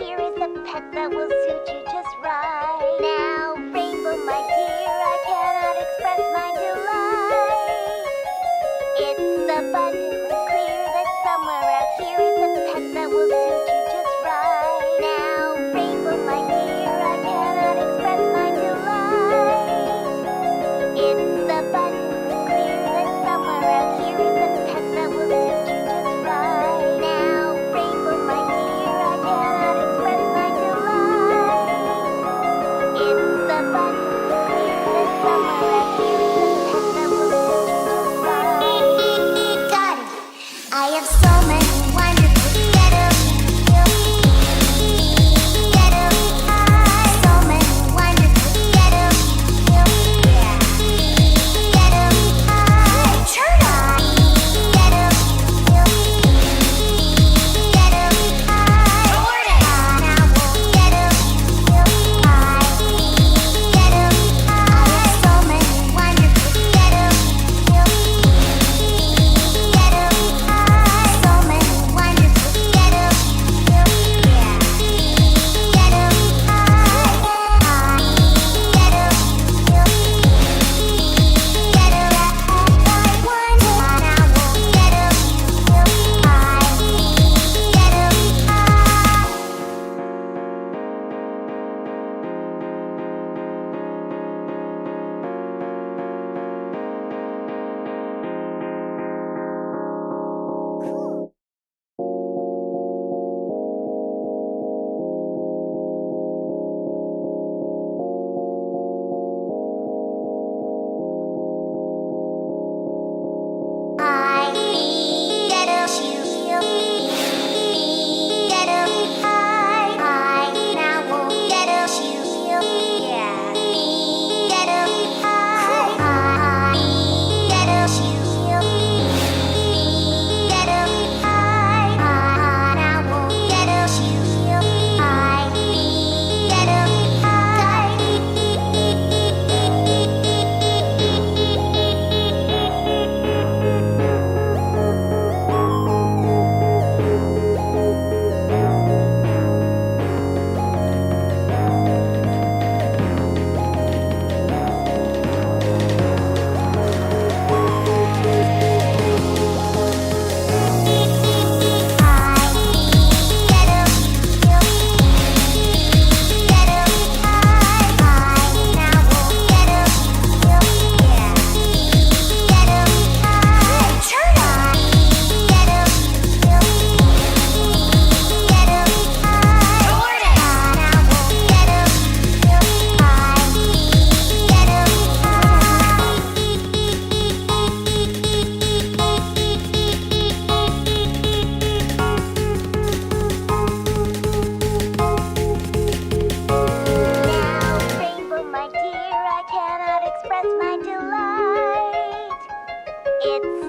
here is a pet that will suit you just right. Now, Rainbow, my dear, I cannot express my delight. It's abundantly clear that somewhere out here is a pet that will suit you just right. Now, Rainbow, my dear, I cannot express my delight. It's abundantly clear that somewhere out here is a pet that will suit you just right. Now, Rainbow, my dear, I cannot express my delight. It's abundantly clear that somewhere out here is a pet that will suit you just right. Got it. I have so many wonderful ghetto, so many wonderful ghetto, turn on, ghetto,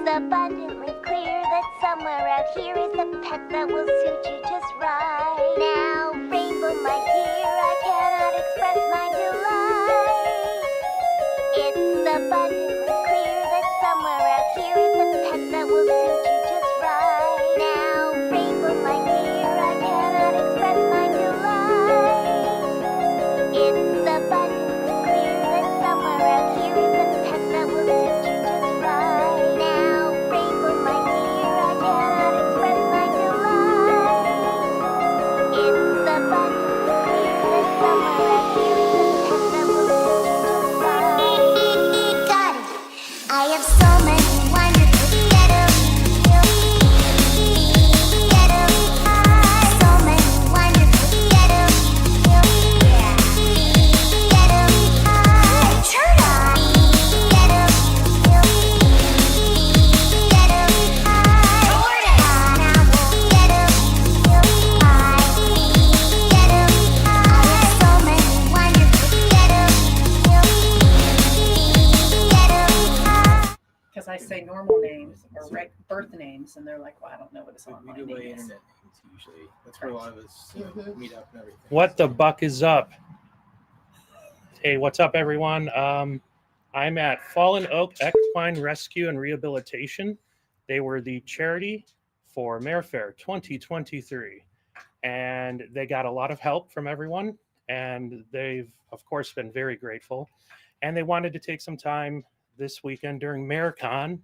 abundantly clear that somewhere out here is a pet that will suit you just right. Now, Rainbow, my dear, I cannot express my delight. It's abundantly clear that somewhere out here is a pet that will suit you just right. Now, Rainbow, my dear, I cannot express my delight. It's abundantly clear that somewhere out here is a pet that will suit you just right. Now, Rainbow, my dear, I cannot express my delight. It's abundantly clear that somewhere out here is a pet that will suit you just right. Got it. I have so many wonderful ghetto, so many wonderful ghetto, turn on, ghetto, Because I say normal names or birth names, and they're like, "Well, I don't know what his We online do name by is." internet names usually. That's where a lot of us meet up and everything. What the buck is up? Hey, what's up, everyone? I'm at Fallen Oak Equine Rescue and Rehabilitation. They were the charity for Mare Fair 2023. and they got a lot of help from everyone. And they've, of course, been very grateful. And they wanted to take some time this weekend during MareCon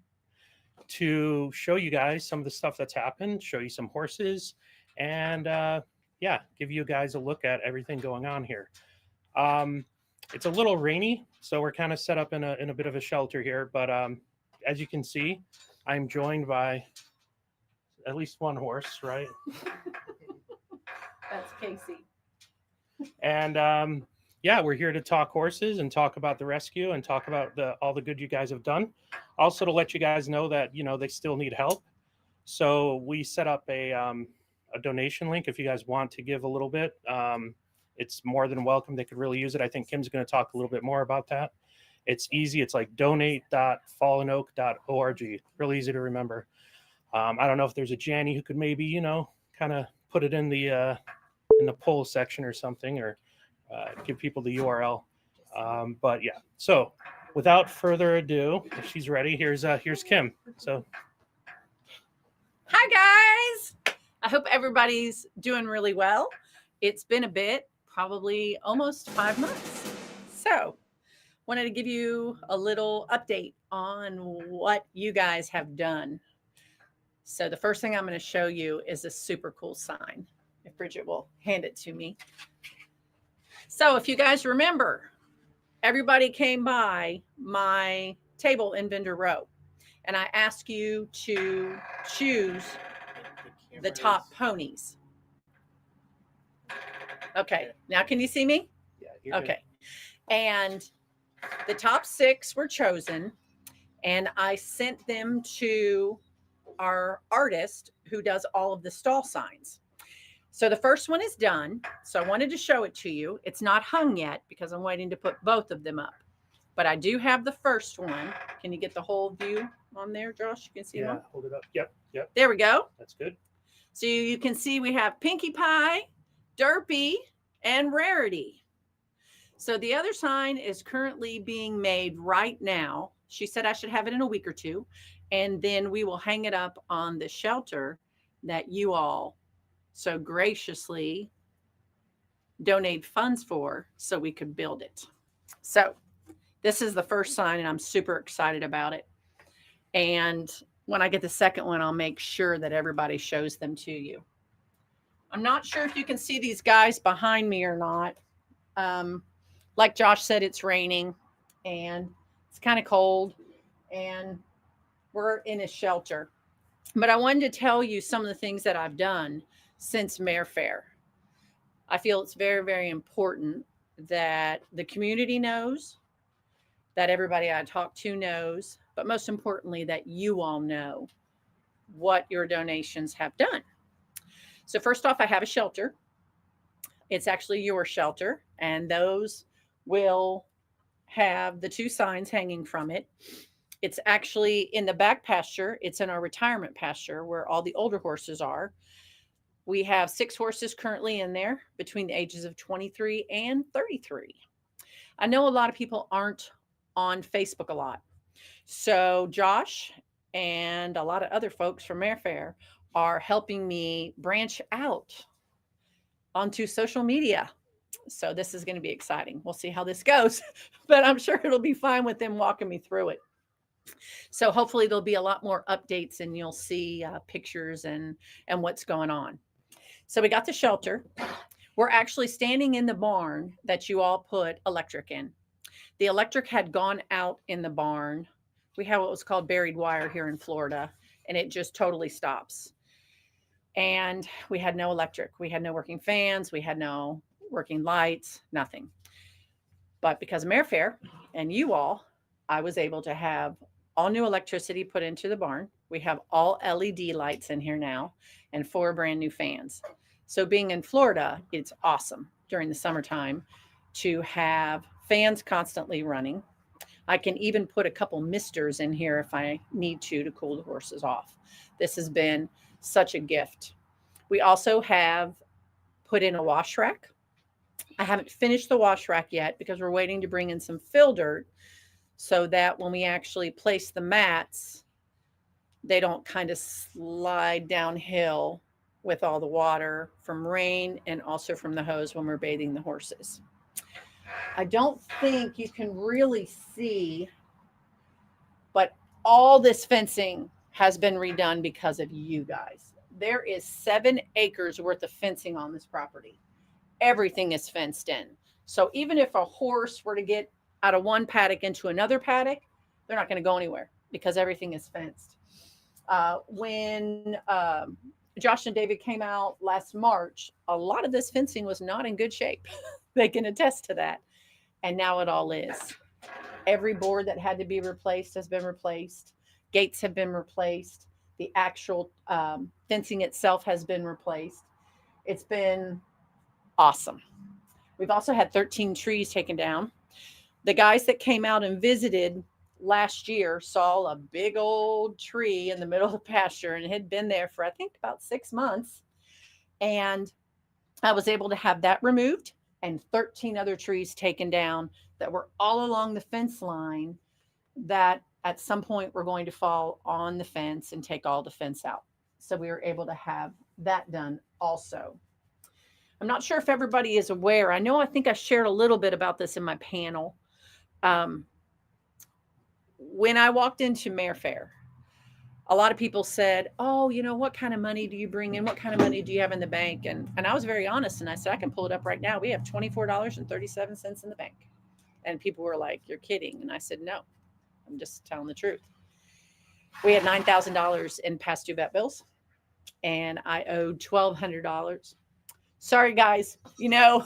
to show you guys some of the stuff that's happened, show you some horses, and yeah, give you guys a look at everything going on here. It's a little rainy, so we're kind of set up in a bit of a shelter here. But as you can see, I'm joined by at least one horse, right? That's Casey. And yeah, we're here to talk horses and talk about the rescue and talk about all the good you guys have done. Also to let you guys know that, they still need help. So we set up a donation link if you guys want to give a little bit. It's more than welcome. They could really use it. I think Kim's going to talk a little bit more about that. It's easy. It's like donate.fallenoak.org. Really easy to remember. I don't know if there's a Janny who could maybe, kind of put it in the poll section or something, or give people the URL. But yeah, so without further ado, if she's ready, here's Kim. So hi guys, I hope everybody's doing really well. It's been a bit, probably almost 5 months. So wanted to give you a little update on what you guys have done. So the first thing I'm going to show you is a super cool sign. If Bridget will hand it to me. So if you guys remember, everybody came by my table in Vendor Row, and I asked you to choose the top ponies. Okay, now can you see me? Yeah. Okay. And the top 6 were chosen, and I sent them to our artist who does all of the stall signs. So the first one is done. So I wanted to show it to you. It's not hung yet because I'm waiting to put both of them up. But I do have the first one. Can you get the whole view on there, Josh? You can see one? Hold it up. Yep. There we go. That's good. So you can see we have Pinkie Pie, Derpy, and Rarity. So the other sign is currently being made right now. She said I should have it in a week or two. And then we will hang it up on the shelter that you all so graciously donate funds for so we could build it. So this is the first sign, and I'm super excited about it. And when I get the second one, I'll make sure that everybody shows them to you. I'm not sure if you can see these guys behind me or not. Like Josh said, it's raining and it's kind of cold, and we're in a shelter. But I wanted to tell you some of the things that I've done since Mare Fair. I feel it's very, very important that the community knows, that everybody I talk to knows, but most importantly, that you all know what your donations have done. So first off, I have a shelter. It's actually your shelter, and those will have the 2 signs hanging from it. It's actually in the back pasture. It's in our retirement pasture where all the older horses are. We have 6 horses currently in there between the ages of 23 and 33. I know a lot of people aren't on Facebook a lot. So Josh and a lot of other folks from Mare Fair are helping me branch out onto social media. So this is going to be exciting. We'll see how this goes, but I'm sure it'll be fine with them walking me through it. So hopefully there'll be a lot more updates, and you'll see pictures and what's going on. So we got the shelter. We're actually standing in the barn that you all put electric in. The electric had gone out in the barn. We have what was called buried wire here in Florida, and it just totally stops. And we had no electric. We had no working fans. We had no working lights, nothing. But because of Mare Fair and you all, I was able to have all new electricity put into the barn. We have all LED lights in here now and 4 brand new fans. So being in Florida, it's awesome during the summertime to have fans constantly running. I can even put a couple misters in here if I need to cool the horses off. This has been such a gift. We also have put in a wash rack. I haven't finished the wash rack yet because we're waiting to bring in some fill dirt so that when we actually place the mats, they don't kind of slide downhill with all the water from rain and also from the hose when we're bathing the horses. I don't think you can really see, but all this fencing has been redone because of you guys. There is 7 acres worth of fencing on this property. Everything is fenced in. So even if a horse were to get out of one paddock into another paddock, they're not going to go anywhere because everything is fenced. When Josh and David came out last March, a lot of this fencing was not in good shape. They can attest to that. And now it all is. Every board that had to be replaced has been replaced. Gates have been replaced. The actual fencing itself has been replaced. It's been awesome. We've also had 13 trees taken down. The guys that came out and visited last year saw a big old tree in the middle of the pasture, and it had been there for, I think, about 6 months. And I was able to have that removed and 13 other trees taken down that were all along the fence line that at some point were going to fall on the fence and take all the fence out. So we were able to have that done also. I'm not sure if everybody is aware. I think I shared a little bit about this in my panel. When I walked into Mare Fair, a lot of people said, oh, what kind of money do you bring in? What kind of money do you have in the bank? And I was very honest. And I said, I can pull it up right now. We have $24.37 in the bank. And people were like, you're kidding. And I said, no, I'm just telling the truth. We had $9,000 in past due vet bills, and I owed $1,200. Sorry, guys.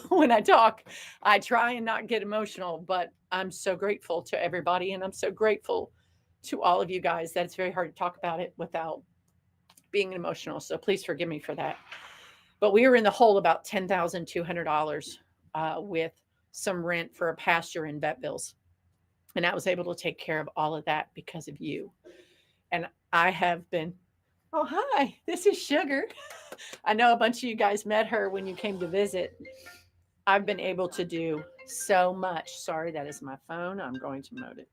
When I talk, I try and not get emotional, but I'm so grateful to everybody. And I'm so grateful to all of you guys that it's very hard to talk about it without being emotional. So please forgive me for that. But we were in the hole about $10,200 with some rent for a pasture and vet bills. And I was able to take care of all of that because of you. And I have been, oh, hi, this is Sugar. I know a bunch of you guys met her when you came to visit. I've been able to do so much. Sorry, that is my phone. I'm going to mute it.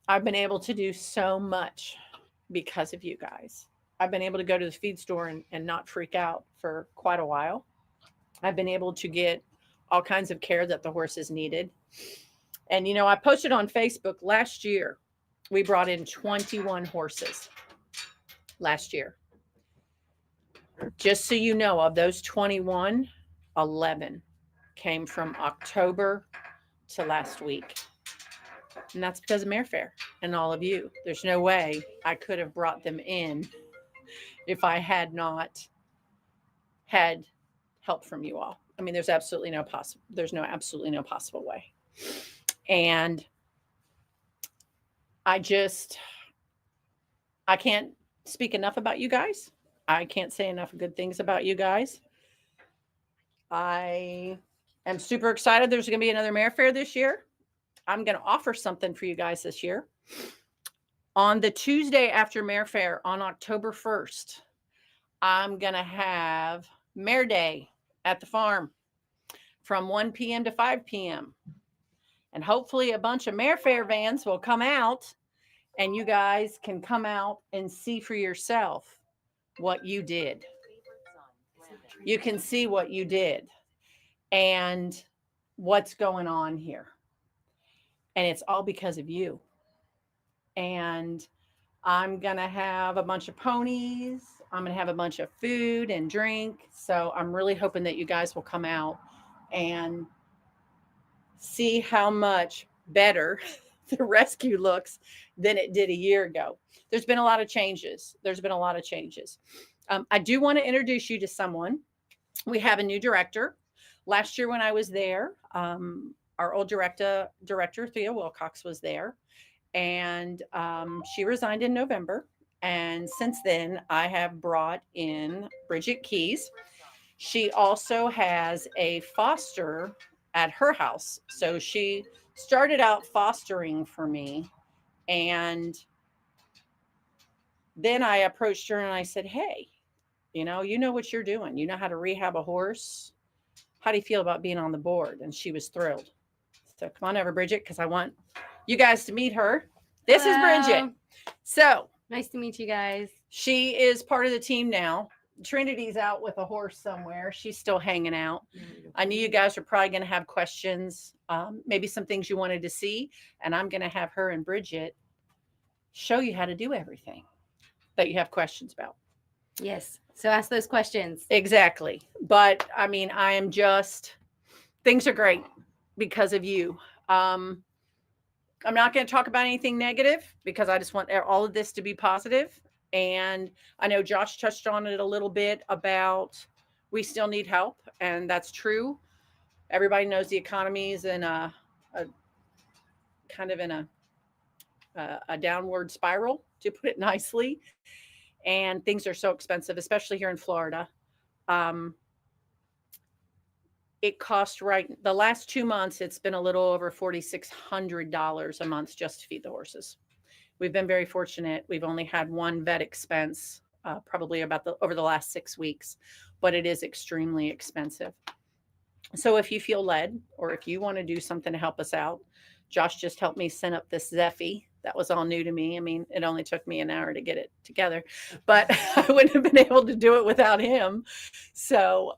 I've been able to do so much because of you guys. I've been able to go to the feed store and not freak out for quite a while. I've been able to get all kinds of care that the horses needed. And, I posted on Facebook last year, we brought in 21 horses last year. Just so you know, of those 21, 11 came from October to last week. And that's because of Mare Fair and all of you. There's no way I could have brought them in if I had not had help from you all. I mean, there's absolutely no possible way. And I can't speak enough about you guys. I can't say enough good things about you guys. I am super excited. There's going to be another Mare Fair this year. I'm going to offer something for you guys this year. On the Tuesday after Mare Fair on October 1st, I'm going to have Mare Day at the farm from 1 p.m. to 5 p.m. And hopefully a bunch of Mare Fair vans will come out and you guys can come out and see for yourself what you did. You can see what you did and what's going on here. And it's all because of you. And I'm going to have a bunch of ponies. I'm going to have a bunch of food and drink. So I'm really hoping that you guys will come out and see how much better the rescue looks than it did a year ago. There's been a lot of changes. I do want to introduce you to someone. We have a new director. Last year when I was there, our old director, Thea Wilcox, was there. And she resigned in November. And since then, I have brought in Bridget Keys. She also has a foster at her house. So she started out fostering for me. And then I approached her and I said, hey, you know what you're doing. You know how to rehab a horse. How do you feel about being on the board? And she was thrilled. So come on over, Bridget, because I want you guys to meet her. This is Bridget. So nice to meet you guys. She is part of the team now. Trinity's out with a horse somewhere. She's still hanging out. I knew you guys are probably going to have questions, maybe some things you wanted to see, and I'm going to have her and Bridget show you how to do everything that you have questions about. Yes. So ask those questions. Exactly. But I mean, I am just, things are great because of you. I'm not going to talk about anything negative because I just want all of this to be positive. And I know Josh touched on it a little bit about we still need help, and that's true. Everybody knows the economy is in a kind of in a downward spiral, to put it nicely, and things are so expensive, especially here in Florida. It cost the last 2 months, it's been a little over $4,600 a month just to feed the horses. We've been very fortunate. We've only had one vet expense, probably over the last 6 weeks, but it is extremely expensive. So if you feel led, or if you want to do something to help us out, Josh just helped me set up this Zeffy. That was all new to me. I mean, it only took me an hour to get it together, but I wouldn't have been able to do it without him. So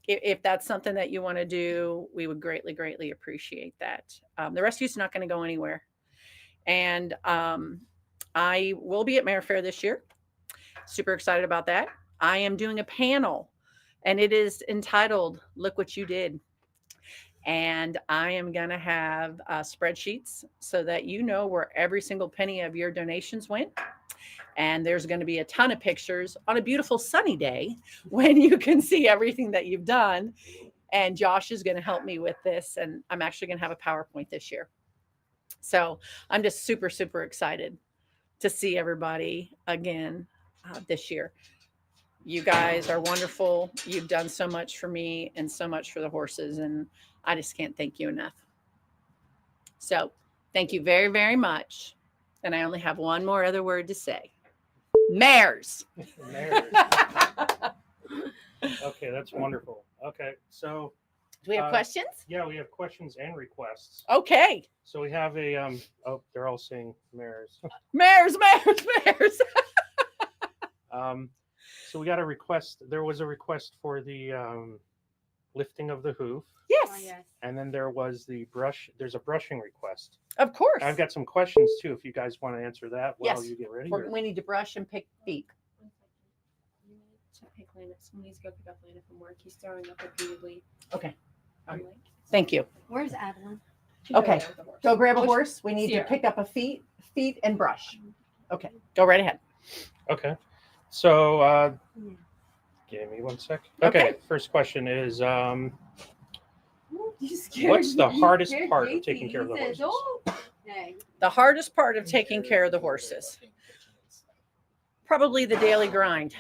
if that's something that you want to do, we would greatly, greatly appreciate that. The rescue's not going to go anywhere. And I will be at Mare Fair this year. Super excited about that. I am doing a panel, and it is entitled Look What You Did. And I am going to have spreadsheets so that you know where every single penny of your donations went. And there's going to be a ton of pictures on a beautiful sunny day when you can see everything that you've done. And Josh is going to help me with this. And I'm actually going to have a PowerPoint this year. So I'm just super, super excited to see everybody again this year. You guys are wonderful. You've done so much for me and so much for the horses, and I just can't thank you enough. So thank you very, very much. And I only have one more other word to say. Mares. Mares. Okay, that's wonderful. Okay, so Do we have questions? yeah, we have questions and requests. Okay. So we have a oh, they're all saying mares. Mares, mares, mares. So we got a request. There was a request for the lifting of the hoof, Yes, Oh, yes. and then there was there's a brushing request. of course. I've got some questions too, if you guys want to answer that while Yes. you get ready. We need to brush and pick feet. You need to pick Lana. Someone needs to go pick up Lana from work. He's throwing up repeatedly. Okay. I'm like, Thank you. Where's Adeline? she's Okay. over there with the horse. Go grab a Which- horse. We need to Sierra. pick up a feet and brush. Okay. Go right ahead. Okay. So give me one sec. Okay. First question is You scared what's the me. You hardest scared part of JT. taking care of the He says, horses? "Oh." Hey. The hardest part of taking care of the horses, probably the daily grind.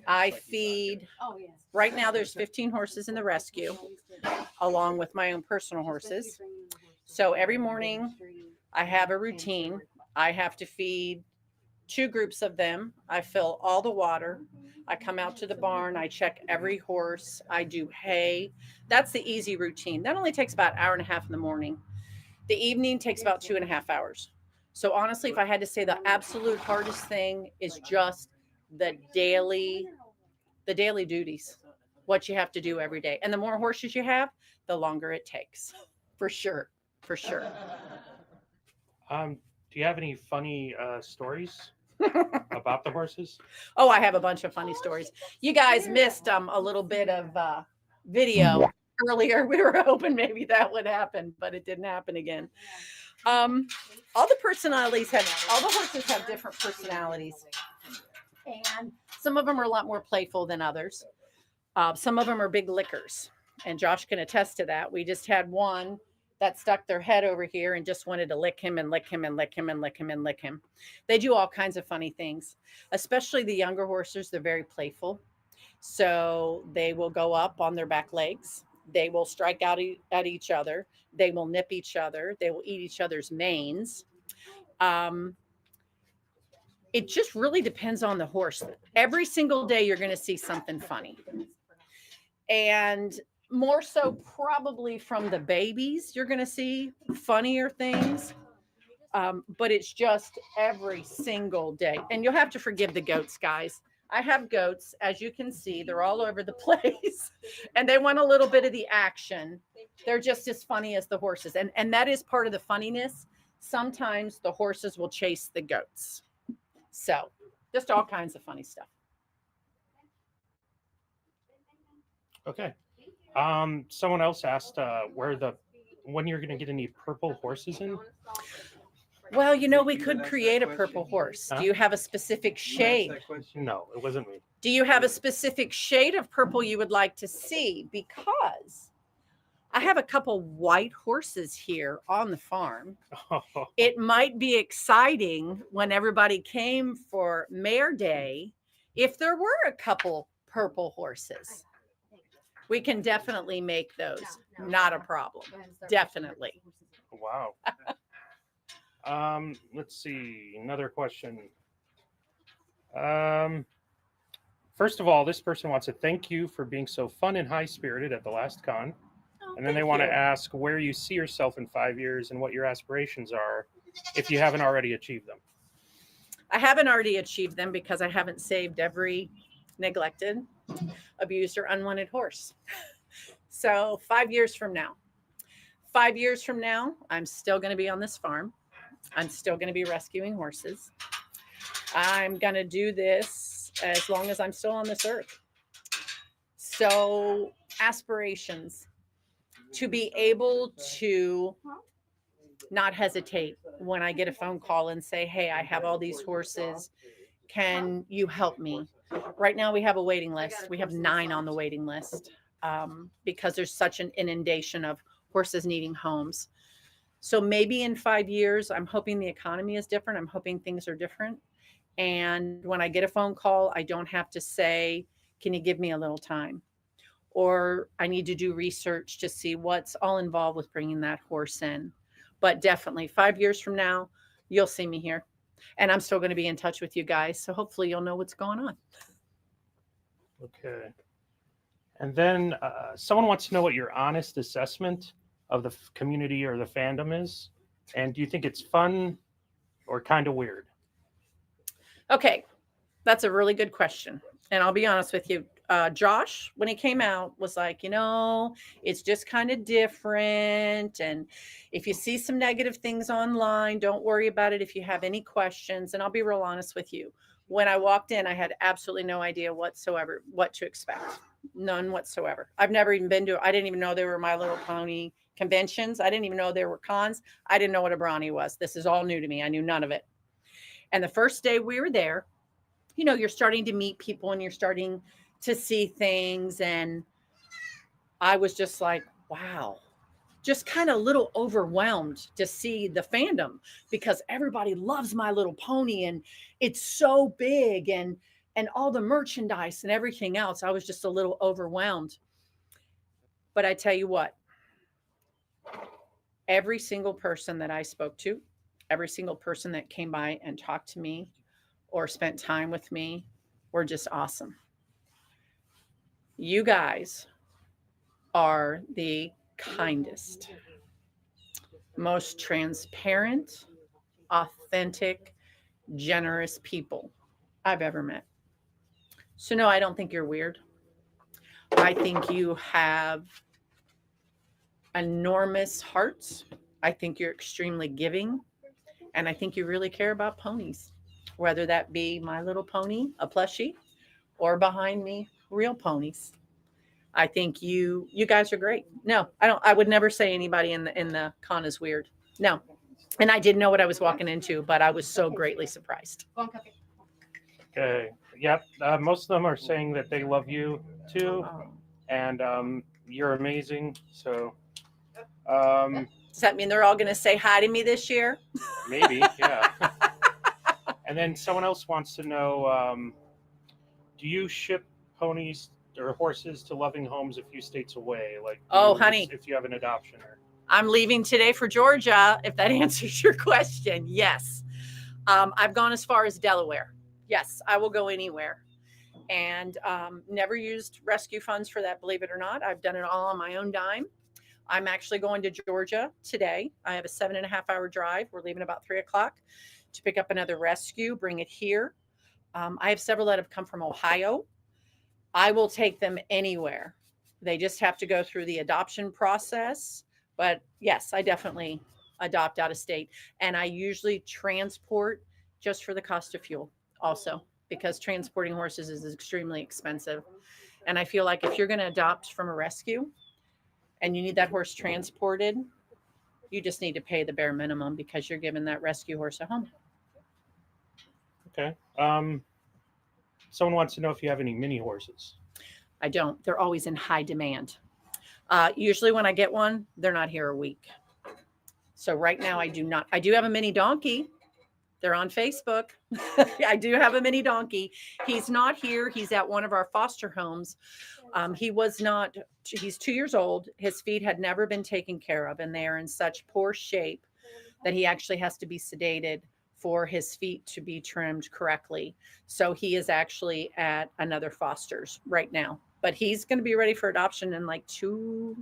I feed, Oh, yes. right now there's 15 horses in the rescue, along with my own personal horses. So every morning I have a routine. I have to feed 2 groups of them. I fill all the water. I come out to the barn. I check every horse. I do hay. That's the easy routine. That only takes about an hour and a half in the morning. The evening takes about 2.5 hours. So honestly, if I had to say the absolute hardest thing is just the daily duties, what you have to do every day. And the more horses you have, the longer it takes. For sure. For sure. Do you have any funny stories about the horses? Oh, I have a bunch of funny stories. You guys missed a little bit of video earlier. We were hoping maybe that would happen, but it didn't happen again. All the horses have different personalities. And some of them are a lot more playful than others. Some of them are big lickers. And Josh can attest to that. We just had one that stuck their head over here and just wanted to lick him and lick him and lick him and lick him and lick him. They do all kinds of funny things, especially the younger horses. They're very playful. So they will go up on their back legs. They will strike out at each other. They will nip each other. They will eat each other's manes. It just really depends on the horse. Every single day, you're going to see something funny. And more so probably from the babies, you're going to see funnier things. But it's just every single day. And you'll have to forgive the goats, guys. I have goats, as you can see, they're all over the place and they want a little bit of the action. They're just as funny as the horses. And that is part of the funniness. Sometimes the horses will chase the goats. So just all kinds of funny stuff. Okay. Someone else asked when you're going to get any purple horses in. Well, we could create a purple horse. Huh? Do you have a specific shade? No, it wasn't me. Do you have a specific shade of purple you would like to see? Because I have a couple white horses here on the farm. It might be exciting when everybody came for Mare Day if there were a couple purple horses. We can definitely make those. Not a problem. Definitely. Wow. Let's see. Another question. First of all, this person wants to thank you for being so fun and high-spirited at the last con. And then they want to ask where you see yourself in 5 years and what your aspirations are if you haven't already achieved them. I haven't already achieved them because I haven't saved every neglected, abused, or unwanted horse. So 5 years from now, I'm still going to be on this farm. I'm still going to be rescuing horses. I'm going to do this as long as I'm still on this earth. So aspirations, to be able to not hesitate when I get a phone call and say, hey, I have all these horses. Can you help me? Right now we have a waiting list. We have 9 on the waiting list because there's such an inundation of horses needing homes. So maybe in 5 years, I'm hoping the economy is different. I'm hoping things are different. And when I get a phone call, I don't have to say, can you give me a little time? Or I need to do research to see what's all involved with bringing that horse in. But definitely 5 years from now, you'll see me here. And I'm still going to be in touch with you guys. So hopefully you'll know what's going on. Okay. And then someone wants to know what your honest assessment of the community or the fandom is. And do you think it's fun or kind of weird? Okay. That's a really good question. And I'll be honest with you. Josh, when he came out, was like, it's just kind of different. And if you see some negative things online, don't worry about it if you have any questions. And I'll be real honest with you. When I walked in, I had absolutely no idea whatsoever what to expect. None whatsoever. I've never even been to, I didn't even know there were My Little Pony conventions. I didn't even know there were cons. I didn't know what a brownie was. This is all new to me. I knew none of it. And the first day we were there, you're starting to meet people and you're starting to see things. And I was just like, wow, just kind of a little overwhelmed to see the fandom because everybody loves My Little Pony and it's so big and all the merchandise and everything else. I was just a little overwhelmed. But I tell you what, every single person that I spoke to, every single person that came by and talked to me or spent time with me were just awesome. You guys are the kindest, most transparent, authentic, generous people I've ever met. So no, I don't think you're weird. I think you have enormous hearts. I think you're extremely giving. And I think you really care about ponies, whether that be My Little Pony, a plushie, or behind me, real ponies. I think you guys are great. No, I would never say anybody in the con is weird. No. And I didn't know what I was walking into, but I was so greatly surprised. Okay. Yep. Most of them are saying that they love you too. And you're amazing. So does that mean they're all going to say hi to me this year? Maybe. Yeah. And then someone else wants to know, do you ship ponies or horses to loving homes a few states away? Like, honey, if you have an adoption or. I'm leaving today for Georgia, if that answers your question. Yes. I've gone as far as Delaware. Yes, I will go anywhere. And never used rescue funds for that, believe it or not. I've done it all on my own dime. I'm actually going to Georgia today. I have a 7.5-hour drive. We're leaving about 3:00 to pick up another rescue, bring it here. I have several that have come from Ohio. I will take them anywhere. They just have to go through the adoption process. But yes, I definitely adopt out of state. And I usually transport just for the cost of fuel also, because transporting horses is extremely expensive. And I feel like if you're going to adopt from a rescue and you need that horse transported, you just need to pay the bare minimum because you're giving that rescue horse a home. Okay. Someone wants to know if you have any mini horses. I don't. They're always in high demand. Usually when I get one, they're not here a week. So right now I do not. I do have a mini donkey. They're on Facebook. I do have a mini donkey. He's not here. He's at one of our foster homes. He's 2 years old. His feet had never been taken care of, and they are in such poor shape that he actually has to be sedated for his feet to be trimmed correctly. So he is actually at another foster's right now, but he's going to be ready for adoption in like two,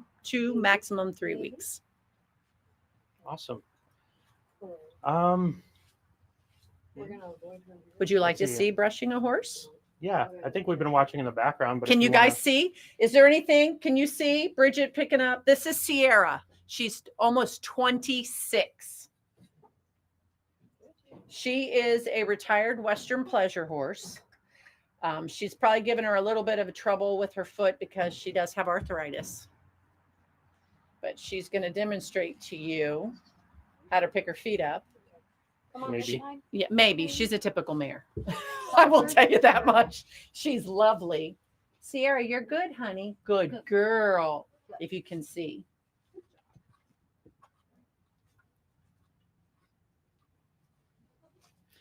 maximum 3 weeks. Awesome. Would you like to see brushing a horse? Yeah, I think we've been watching in the background. But Can if you guys see? Is there anything? Can you see Bridget picking up? This is Sierra. She's almost 26. She is a retired Western pleasure horse. She's probably given her a little bit of a trouble with her foot because she does have arthritis. But she's going to demonstrate to you how to pick her feet up. Maybe. Yeah, maybe. She's a typical mare. I will tell you that much. She's lovely. Sierra, you're good, honey. Good girl, if you can see.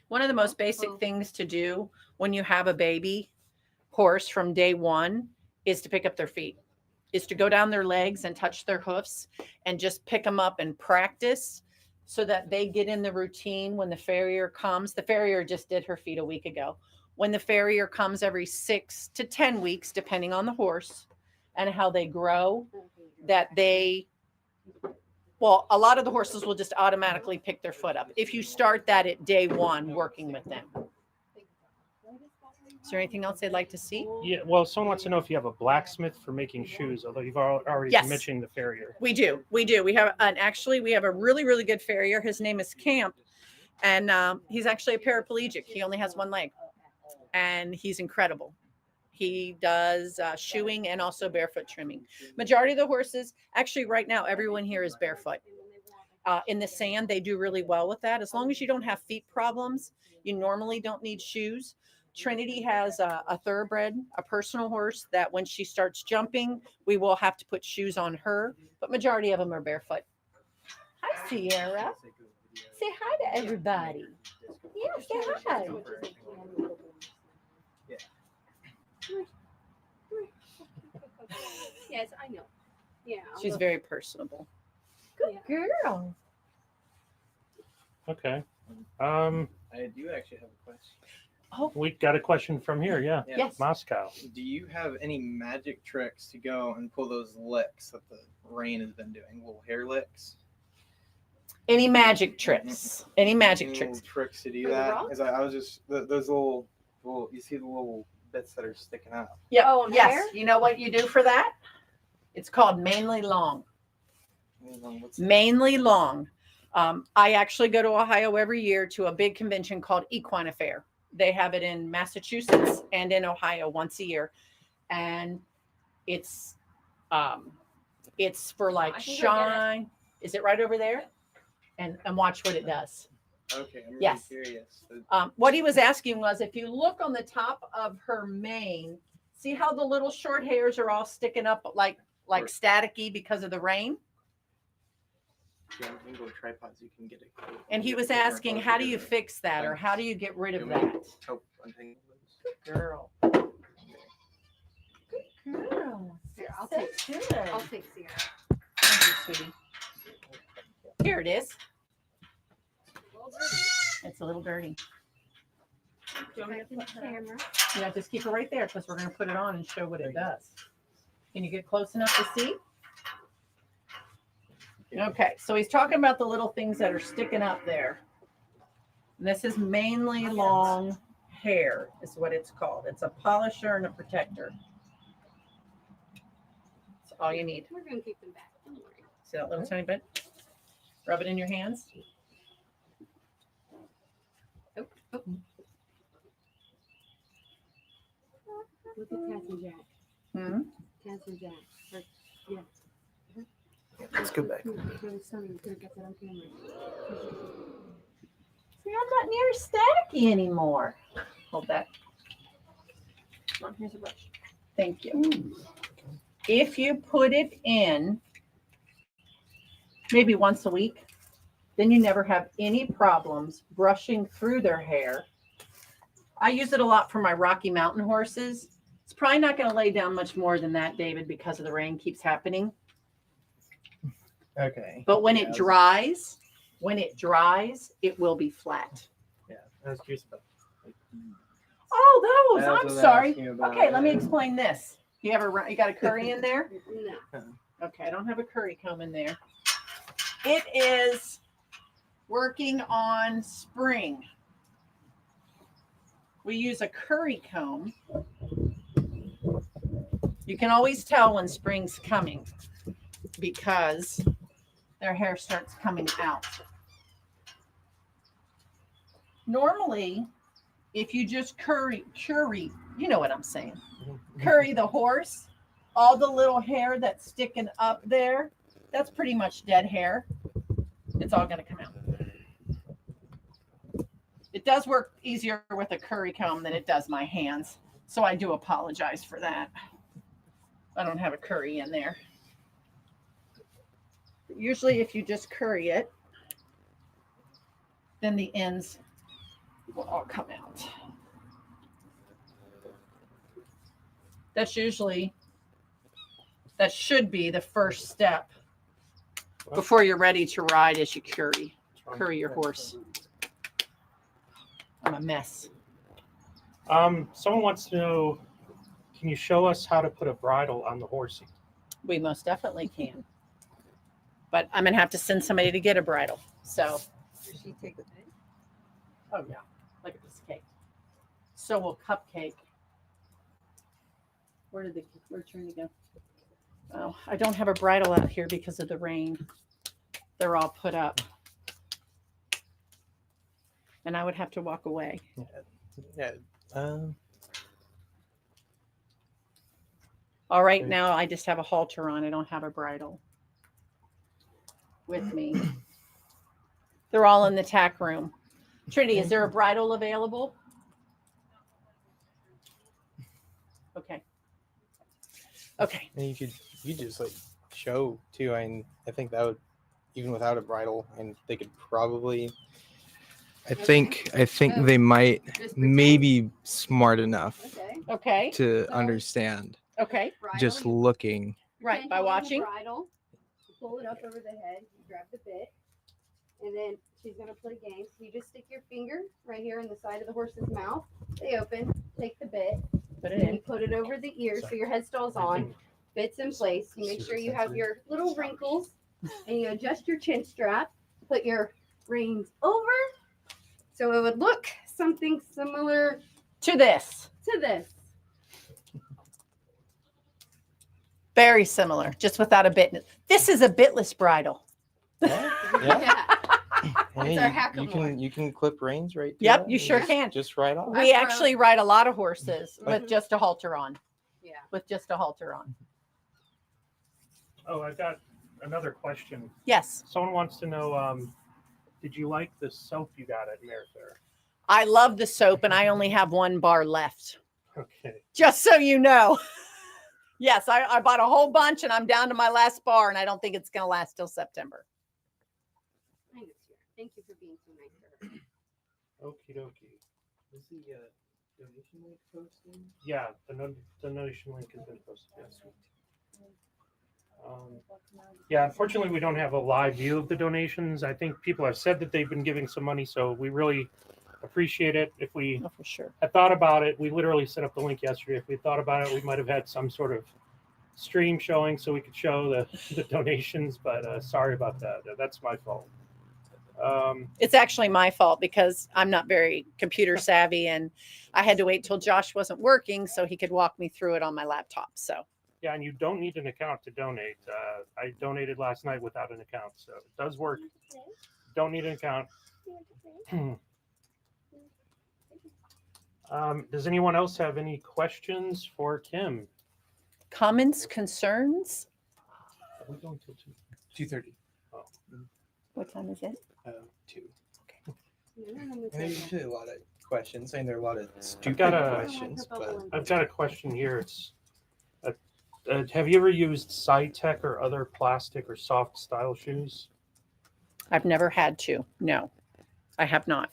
One of the most basic things to do when you have a baby horse from day one is to pick up their feet, is to go down their legs and touch their hoofs and just pick them up and practice so that they get in the routine when the farrier comes. The farrier just did her feet a week ago. When the farrier comes every 6 to 10 weeks, depending on the horse and how they grow, a lot of the horses will just automatically pick their foot up if you start that at day one working with them. Is there anything else they'd like to see? Yeah, well, someone wants to know if you have a blacksmith for making shoes, although you've already Yes. mentioned the farrier. We do. We have a really, really good farrier. His name is Camp, and he's actually a paraplegic. He only has one leg, and he's incredible. He does shoeing and also barefoot trimming. Majority of the horses, actually right now, everyone here is barefoot. In the sand, they do really well with that. As long as you don't have feet problems, you normally don't need shoes. Trinity has a thoroughbred, a personal horse that when she starts jumping, we will have to put shoes on her, but majority of them are barefoot. Hi, Sierra. Say hi to everybody. Yeah, say hi. Yes, I know. Yeah. She's very personable. Good girl. Okay. I do actually have a question. We got a question from here. Yeah. Yes. Moscow. Do you have any magic tricks to go and pull those licks that the rain has been doing? Little hair licks? Any magic tricks? Any magic Any tricks? little tricks to do For the that? rock? Because I was just, those little, you see the little bits that are sticking out. Yeah. Oh, and Yes. hair? You know what you do for that? It's called mainly long. What's Mainly long. I actually go to Ohio every year to a big convention called Equine Affair. They have it in Massachusetts and in Ohio once a year, and it's for like I can go get it. shine. Is it right over there? And watch what it does. Okay, I'm really Yes. curious. What he was asking was if you look on the top of her mane, see how the little short hairs are all sticking up like staticky because of the rain? Yeah, we can go tripods. You can get it. And he was asking, how do you fix that, or how do you get rid of that? Help untangle those. Girl. Good girl. Here, I'll So take. good. I'll take Sierra. Thank you, sweetie. Here it is. It's a little dirty. Do you want me to put the camera? Yeah, just keep it right there because we're going to put it on and show what it does. Can you get close enough to see? Okay, so he's talking about the little things that are sticking up there. And this is mainly long hair is what it's called. It's a polisher and a protector. That's all you need. We're going to keep them back. Don't worry. See that little tiny bit? Rub it in your hands. Oh, oh. Look at Cass and Jack. Hmm? Cass and Jack. Or, yeah. Let's go back. Show the sun. We could have got that on camera. See, I'm not near staticky anymore. Hold that. Come on, here's a brush. Thank you. If you put it in maybe once a week, then you never have any problems brushing through their hair. I use it a lot for my Rocky Mountain horses. It's probably not going to lay down much more than that, David, because of the rain keeps happening. Okay. But when Yeah, it dries, it will be flat. Yeah, I was curious about. Oh, That's those. what I'm I was sorry. asking about. Okay, let me explain this. You got a curry in there? No. Okay, I don't have a curry comb in there. It is working on spring. We use a curry comb. You can always tell when spring's coming because their hair starts coming out. Normally, if you just curry, you know what I'm saying. Curry the horse, all the little hair that's sticking up there, that's pretty much dead hair. It's all going to come out. It does work easier with a curry comb than it does my hands. So I do apologize for that. I don't have a curry in there. But usually if you just curry it, then the ends will all come out. That should be the first step before you're ready to ride as you curry your horse. I'm a mess. Someone wants to know, can you show us how to put a bridle on the Horsey? We most definitely can. But I'm going to have to send somebody to get a bridle. So, Does she take the bit? oh yeah, look at this cake. So will Cupcake. Where'd Trini go? Oh, I don't have a bridle out here because of the rain. They're all put up. And I would have to walk away. Yeah. All right, Okay. now I just have a halter on. I don't have a bridle with me. They're all in the tack room. Trinity, is there a bridle available? Okay. Okay. And you could just like show too. I think that would, even without a bridle, and they could probably. I think they might Just pretend? maybe smart enough Okay. Okay. to So- understand Okay. Bridle, just you looking. Right. pretend By you're holding the watching. Bridle, you pull it up over the head, you grab the bit, and then she's going to play games. You just stick your finger right here in the side of the horse's mouth. They open, take the bit, Put it and then in. you put it over the ears so your head stall's on. Bit's in place. You make sure you have your little wrinkles and you adjust your chin strap. Put your reins over so it would look something similar To this. to this. Very similar, just without a bit. This is a bitless bridle. Yeah. Hey, our you hackamore. can clip reins right. to Yep, that you and sure just- can. Just right off. We That's actually ride a lot of horses with Mhm. just a halter on. Yeah. With just a halter on. Oh, I've got another question. Yes. Someone wants to know, did you like the soap you got at Mare Fair? I love the soap and I only have one bar left. Okay. Just so you know. Yes, I bought a whole bunch and I'm down to my last bar and I don't think it's going to last till September. I know, Sierra. Thank you for being so nice to her. Okie dokie. Is the donation link posted? Yeah, the donation link has been posted. Yes. Yeah, unfortunately, we don't have a live view of the donations. I think people have said that they've been giving some money, so we really appreciate it. If we Oh, for sure. had thought about it, we literally set up the link yesterday. If we thought about it, we might have had some sort of stream showing so we could show the donations, but sorry about that. That's my fault. It's actually my fault because I'm not very computer savvy, and I had to wait till Josh wasn't working so he could walk me through it on my laptop. So Yeah, and you don't need an account to donate. I donated last night without an account, so it does work. Don't need an account. Does anyone else have any questions for Kim? comments, concerns? Are we going till 2:30. What time is it? 2. There's usually a lot of questions. I mean, there are a lot of I've stupid got a questions, but I've got a question here. It's have you ever used SciTech or other plastic or soft style shoes? I've never had to. No, I have not.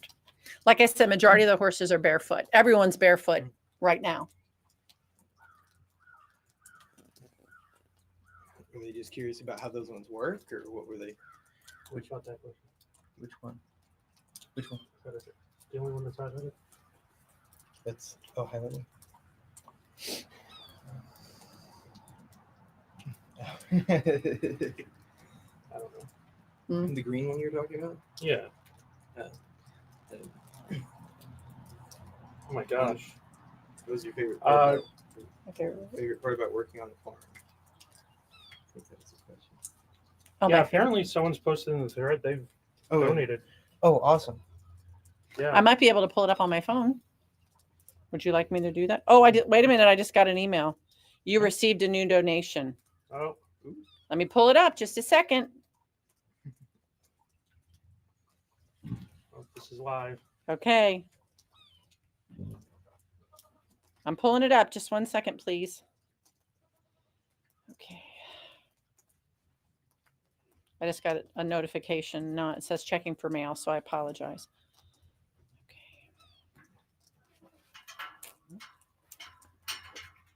Like I said, majority of the horses are barefoot. Everyone's barefoot right now. were they just curious about how those ones work, or what were they? Which one? That question? Which one? Which one? That is it. The only one that's highlighted. That's highlighting. I don't know. The green one you're talking about? Yeah. Oh my gosh. What was your favorite part? Favorite. Favorite part about working on the farm? I think that's the question. Oh, Yeah, my apparently someone's posted in the thread. They've donated. Oh, awesome. Yeah. I might be able to pull it up on my phone. Would you like me to do that? Oh, I did. Wait a minute. I just got an email. You received a new donation. Oh, Let me pull it up. Just a second. this is live. Okay. I'm pulling it up. Just 1 second, please. Okay. I just got a notification. No, it says checking for mail, so I apologize. Okay.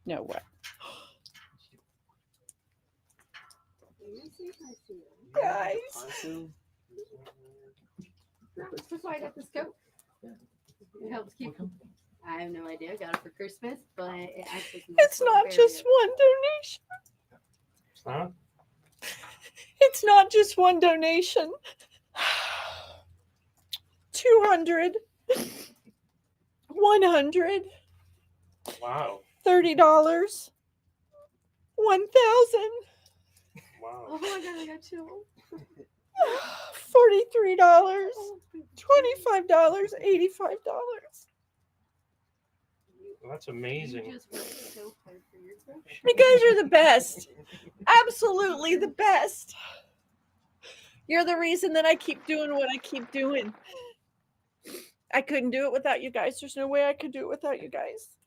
No, what? Guys. Just why I got the scope. It helps keep. I have no idea. Got it for Christmas, but it actually. It's not just one donation. Huh? It's not just one donation. 200, 100, Wow. $30, 1,000, Wow. Oh my god, I got chills. $43, $25, $85. Well, that's amazing. You just worked so hard for your groceries. You guys are the best. Absolutely the best. You're the reason that I keep doing what I keep doing. I couldn't do it without you guys. There's no way I could do it without you guys.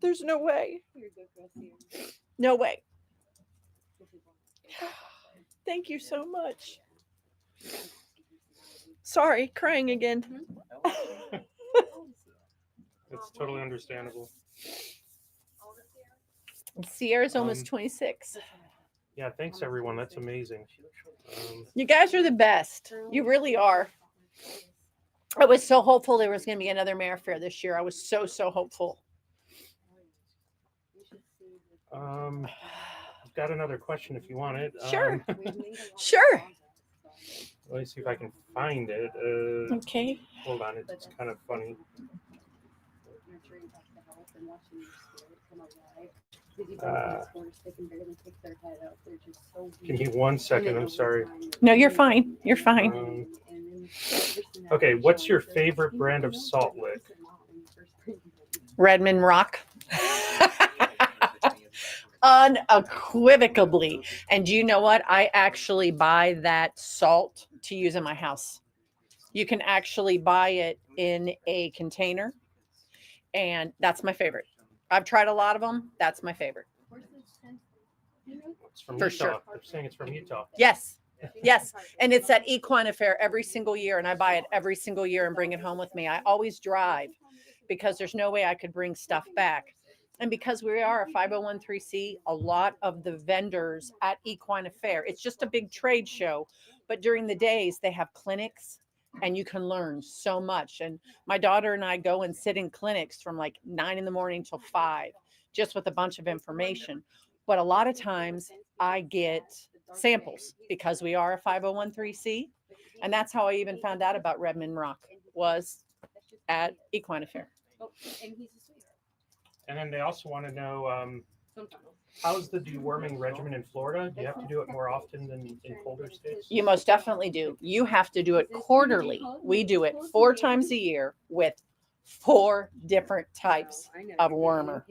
There's no way. You're good for us here. No way. Thank you so much. Sorry, crying again. It's totally understandable. Sierra's almost 26. Yeah, thanks everyone. That's amazing. You guys are the best. You really are. I was so hopeful there was going to be another Mare Fair this year. I was so hopeful. I've got another question if you want it. Sure. Sure. Let me see if I can find it. Okay. Hold on, it's kind of funny. Give me 1 second. I'm sorry. No, you're fine. You're fine. Okay, what's your favorite brand of salt lick? Redmond Rock. Unequivocally. And you know what? I actually buy that salt to use in my house. You can actually buy it in a container, and that's my favorite. I've tried a lot of them. That's my favorite. It's from For Utah. sure. They're saying it's from Utah. Yes. Yes. And it's at Equine Affair every single year, and I buy it every single year and bring it home with me. I always drive because there's no way I could bring stuff back. And because we are a 501(c), a lot of the vendors at Equine Affair, it's just a big trade show, but during the days they have clinics and you can learn so much. And my daughter and I go and sit in clinics from like 9 in the morning till 5, just with a bunch of information. But a lot of times I get samples because we are a 501(c). And that's how I even found out about Redmond Rock, was at Equine Affair. Oh, and he's a sweetheart. And then they also want to know Sometimes. how's the deworming regimen in Florida? Do you have to do it more often than in colder states? You most definitely do. You have to do it quarterly. We do it 4 times a year with 4 different types of wormer.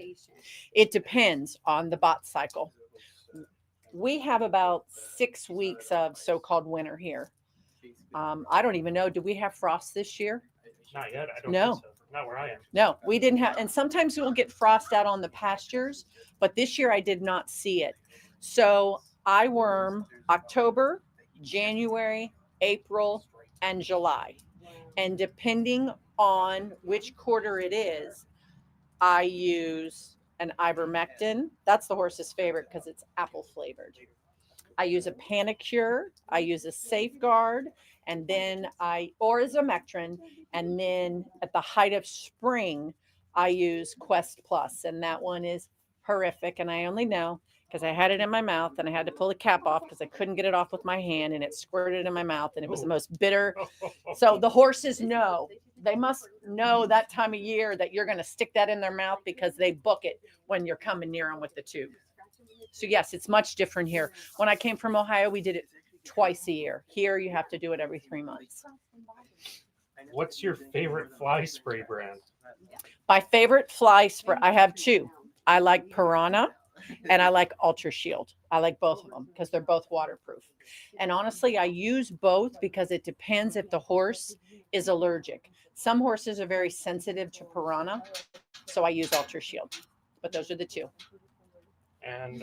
It depends on the bot cycle. We have about 6 weeks of so-called winter here. I don't even know. Do we have frost this year? Not yet. I don't No. think so. Not where I am. No, we didn't have. And sometimes we'll get frost out on the pastures, but this year I did not see it. So I worm October, January, April, and July. And depending on which quarter it is, I use an ivermectin. That's the horse's favorite because it's apple flavored. I use a Panicure. I use a Safeguard, and then or a Zomectrin. And then at the height of spring, I use Quest Plus, and that one is horrific. And I only know because I had it in my mouth and I had to pull the cap off because I couldn't get it off with my hand, and it squirted in my mouth, and it was the most bitter. So the horses know. They must know that time of year that you're going to stick that in their mouth because they book it when you're coming near them with the tube. So yes, it's much different here. When I came from Ohio, we did it twice a year. Here, you have to do it every 3 months. What's your favorite fly spray brand? My favorite fly spray, I have 2. I like Piranha and I like Ultra Shield. I like both of them because they're both waterproof. And honestly, I use both because it depends if the horse is allergic. Some horses are very sensitive to Piranha, so I use Ultra Shield. But those are the 2. And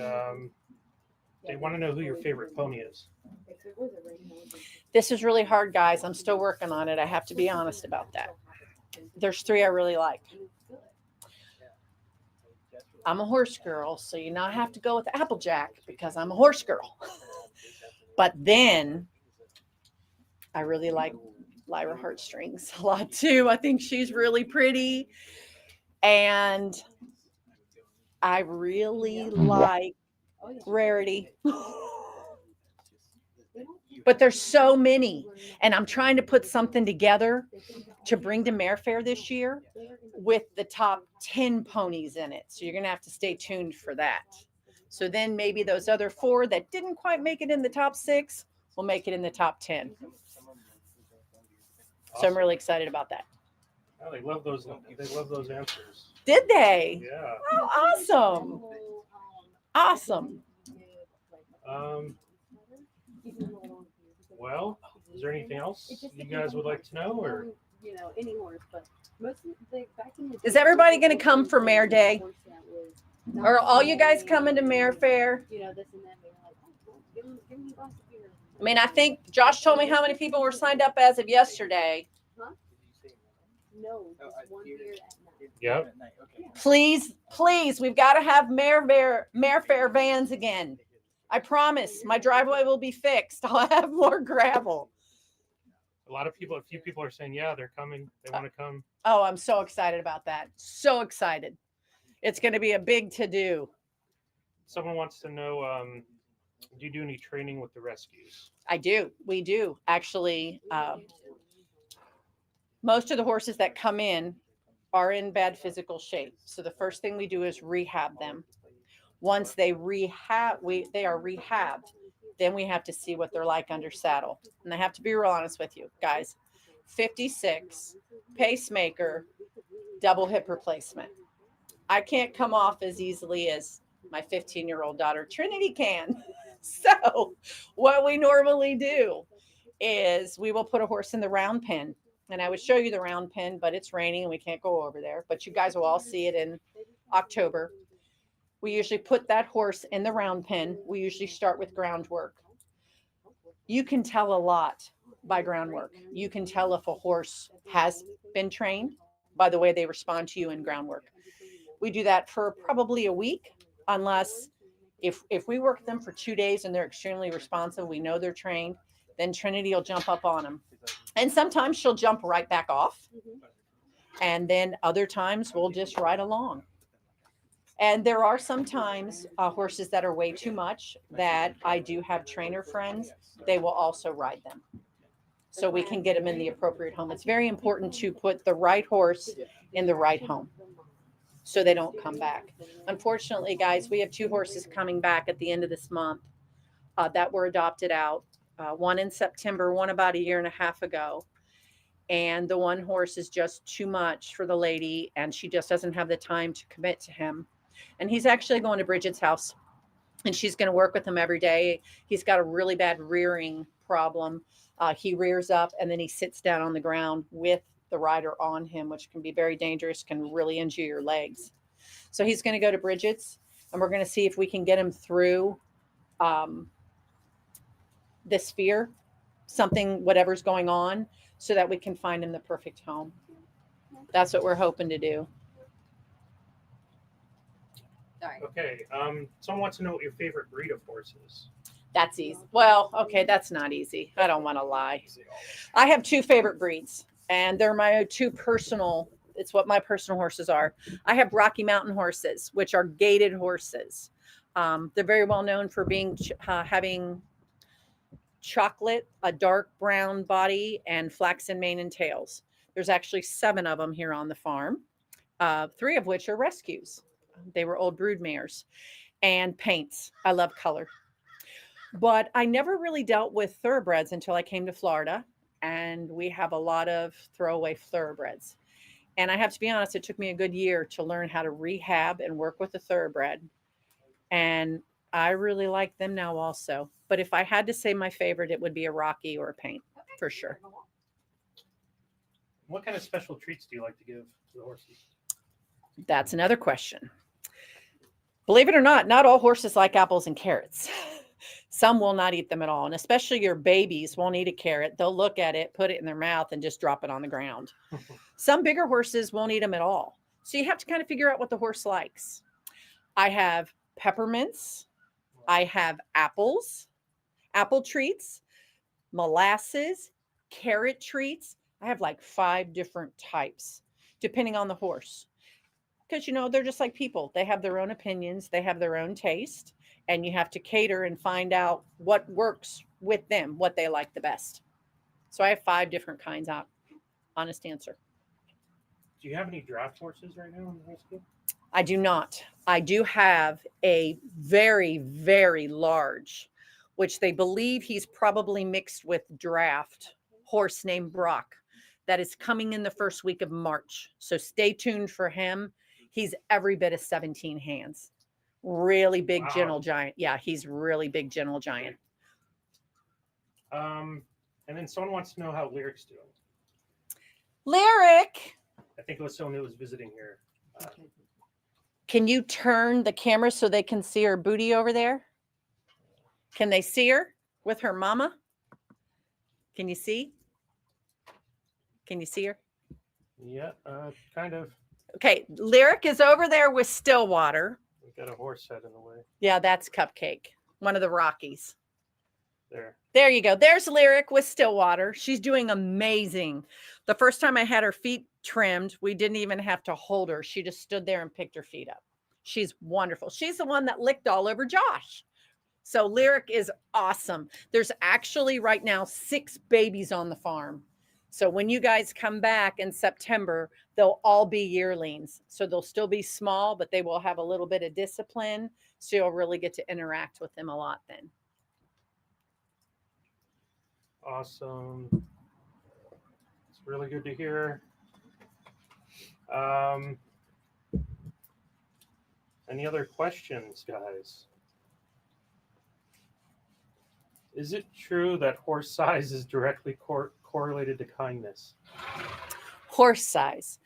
they want to know who your favorite pony is. This is really hard, guys. I'm still working on it. I have to be honest about that. There's 3 I really like. I'm a horse girl, so you not have to go with Applejack because I'm a horse girl. But then I really like Lyra Heartstrings a lot too. I think she's really pretty. And I really like Rarity. But there's so many. And I'm trying to put something together to bring to Mare Fair this year with the top 10 ponies in it. So you're going to have to stay tuned for that. So then maybe those other 4 that didn't quite make it in the top 6 will make it in the top 10. So I'm really excited about that. Oh, they love those. They love those answers. Did they? Yeah. Oh, awesome. Awesome. Well, is there anything else you guys would like to know, or Any horse, but most of the back in the Is everybody going to come for Mare Day? Or all you guys coming to Mare Fair? this and that. They're like, oh, give me a glass of beer. I mean, I think Josh told me how many people were signed up as of yesterday. No, just one beer at night. Yep. Please, we've got to have Mare Fair vans again. I promise my driveway will be fixed. I'll have more gravel. a few people are saying, yeah, they're coming. They want to come. Oh, I'm so excited about that. So excited. It's going to be a big to-do. Someone wants to know, do you do any training with the rescues? I do. We do. Actually, most of the horses that come in are in bad physical shape. So the first thing we do is rehab them. Once they are rehabbed, then we have to see what they're like under saddle. And I have to be real honest with you guys. 56, pacemaker, double hip replacement. I can't come off as easily as my 15-year-old daughter Trinity can. So what we normally do is we will put a horse in the round pen. And I would show you the round pen, but it's raining and we can't go over there. But you guys will all see it in October. We usually put that horse in the round pen. We usually start with groundwork. You can tell a lot by groundwork. You can tell if a horse has been trained by the way they respond to you in groundwork. We do that for probably a week, unless if we work them for 2 days and they're extremely responsive, we know they're trained, then Trinity will jump up on them. And sometimes she'll jump right back off. And then other times we'll just ride along. And there are sometimes horses that are way too much that I do have trainer friends. They will also ride them. so we can get them in the appropriate home. It's very important to put the right horse in the right home so they don't come back. Unfortunately, guys, we have 2 horses coming back at the end of this month that were adopted out. One in September, one about a year and a half ago. And the one horse is just too much for the lady, and she just doesn't have the time to commit to him. And he's actually going to Bridget's house, and she's going to work with him every day. He's got a really bad rearing problem. He rears up and then he sits down on the ground with the rider on him, which can be very dangerous, can really injure your legs. So he's going to go to Bridget's, and we're going to see if we can get him through this fear, something, whatever's going on, so that we can find him the perfect home. That's what we're hoping to do. Sorry. Okay. Someone wants to know what your favorite breed of horse is. That's easy. Well, okay, that's not easy. I don't want to lie. I have 2 favorite breeds, and they're my 2 personal, it's what my personal horses are. I have Rocky Mountain horses, which are gaited horses. They're very well known for being having chocolate, a dark brown body, and flaxen mane and tails. There's actually 7 of them here on the farm, 3 of which are rescues. They were old brood mares. And paints. I love color. But I never really dealt with thoroughbreds until I came to Florida, and we have a lot of throwaway thoroughbreds. And I have to be honest, it took me a good year to learn how to rehab and work with a thoroughbred. And I really like them now also. But if I had to say my favorite, it would be a Rocky or a paint, for sure. What kind of special treats do you like to give to the horses? That's another question. Believe it or not all horses like apples and carrots. Some will not eat them at all. And especially your babies won't eat a carrot. They'll look at it, put it in their mouth, and just drop it on the ground. Some bigger horses won't eat them at all. So you have to kind of figure out what the horse likes. I have peppermints. I have apples, apple treats, molasses, carrot treats. I have like 5 different types, depending on the horse. Because, they're just like people. They have their own opinions. They have their own taste. And you have to cater and find out what works with them, what they like the best. So I have 5 different kinds out. Honest answer. Do you have any draft horses right now in the high school? I do not. I do have a very, very large, which they believe he's probably mixed with draft horse named Brock, that is coming in the first week of March. So stay tuned for him. He's every bit of 17 hands. Really big gentle giant. Yeah, he's really big gentle giant. And then someone wants to know how Lyric's doing. Lyric. I think it was someone who was visiting here. Can you turn the camera so they can see her booty over there? Can they see her with her mama? Can you see? Can you see her? Yeah, kind of. Okay, Lyric is over there with Stillwater. We've got a horse head in the way. Yeah, that's Cupcake, one of the Rockies. There you go. There's Lyric with Stillwater. She's doing amazing. The first time I had her feet trimmed, we didn't even have to hold her. She just stood there and picked her feet up. She's wonderful. She's the one that licked all over Josh. So Lyric is awesome. There's actually right now 6 babies on the farm. So when you guys come back in September, they'll all be yearlings. So they'll still be small, but they will have a little bit of discipline. So you'll really get to interact with them a lot then. Awesome. It's really good to hear. Any other questions, guys? Is it true that horse size is directly correlated to kindness? Horse size.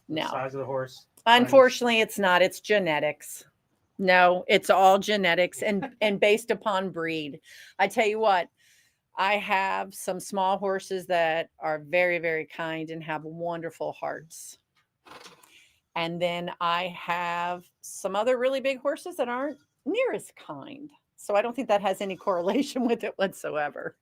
No. The size of the horse? Unfortunately, it's not. It's genetics. No, it's all genetics and based upon breed. I tell you what, I have some small horses that are very, very kind and have wonderful hearts. And then I have some other really big horses that aren't near as kind. So I don't think that has any correlation with it whatsoever.